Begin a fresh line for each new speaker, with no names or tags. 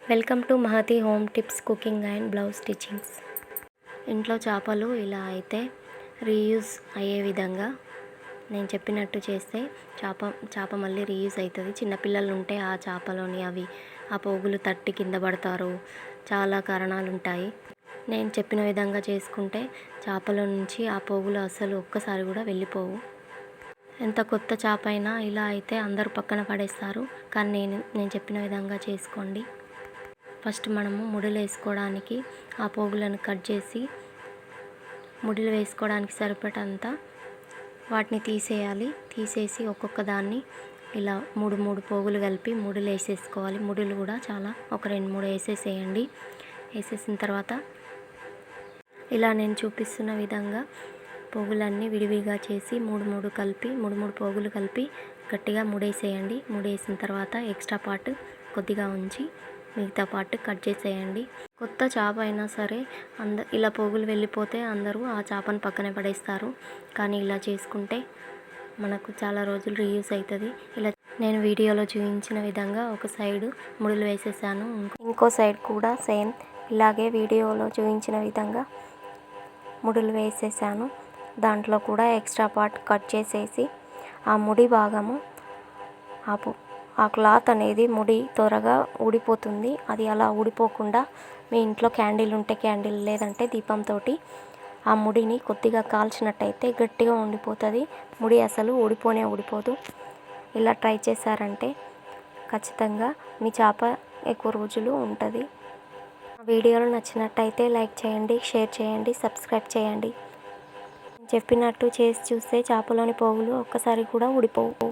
Welcome to Mahathi home tips cooking and blouse stitchings. ఇంట్లో చేపలు ఇలా అయితే రీయూజ్ అయ్యే విధంగా నేను చెప్పినట్టు చేస్తే చేప మళ్ళీ రీయూజ్ అవుతుంది. చిన్నపిల్లలు ఉంటే ఆ చేపలోని ఆ పోగులు తట్టి కింద పడతారు. చాలా కారణాలు ఉంటాయి. నేను చెప్పిన విధంగా చేసుకుంటే చేపల నుంచి ఆ పోగులు అసలు ఒక్కసారి కూడా వెళ్ళిపోవు. ఎంత కొత్త చేప అయినా ఇలా అయితే అందరూ పక్కన పడేస్తారు. కానీ నేను చెప్పిన విధంగా చేసుకోండి. ఫస్ట్ మనము ముడులు వేసుకోవడానికి ఆ పోగులను కట్ చేసి ముడులు వేసుకోవడానికి సరిపడంత వాటిని తీసేయాలి. తీసేసి ఒక్కొక్క దాన్ని ఇలా మూడు పోగులు కలిపి ముడులు వేసేసుకోవాలి. ముడులు కూడా చాలా ఒక 2-3 వేసేసేయండి. వేసేసిన తర్వాత ఇలా నేను చూపిస్తున్న విధంగా పోగులన్నీ విడివిడిగా చేసి మూడు పోగులు కలిపి గట్టిగా ముడేసేయండి. ముడేసిన తర్వాత ఎక్స్ట్రా పార్ట్ కొద్దిగా ఉంచి మిగతా పార్ట్ కట్ చేసేయండి. కొత్త చేప అయినా సరే ఇలా పోగులు వెళ్ళిపోతే అందరూ ఆ చేపను పక్కనే పడేస్తారు. కానీ ఇలా చేసుకుంటే మనకు చాలా రోజులు రీయూజ్ అవుతుంది. ఇలా నేను వీడియోలో చూపించిన విధంగా ఒక సైడు ముడులు వేసేసాను. ఇంకో సైడ్ కూడా సేమ్ ఇలాగే వీడియోలో చూపించిన విధంగా ముడులు వేసేసాను. దాంట్లో కూడా ఎక్స్ట్రా పార్ట్ కట్ చేసేసి ఆ ముడి భాగము ఆ క్లాత్ అనేది ముడి త్వరగా ఊడిపోతుంది. అది అలా ఊడిపోకుండా మీ ఇంట్లో క్యాండిల్ ఉంటే క్యాండిల్, లేదంటే దీపంతో ఆ ముడిని కొద్దిగా కాల్చినట్టయితే గట్టిగా ఉండిపోతుంది. ముడి అసలు ఊడిపోదు. ఇలా ట్రై చేశారంటే ఖచ్చితంగా మీ చేప ఎక్కువ రోజులు ఉంటుంది. వీడియోలు నచ్చినట్టయితే లైక్ చేయండి, షేర్ చేయండి, సబ్స్క్రైబ్ చేయండి. చెప్పినట్టు చేసి చూస్తే చేపలోని పోగులు ఒక్కసారి కూడా ఊడిపోవు.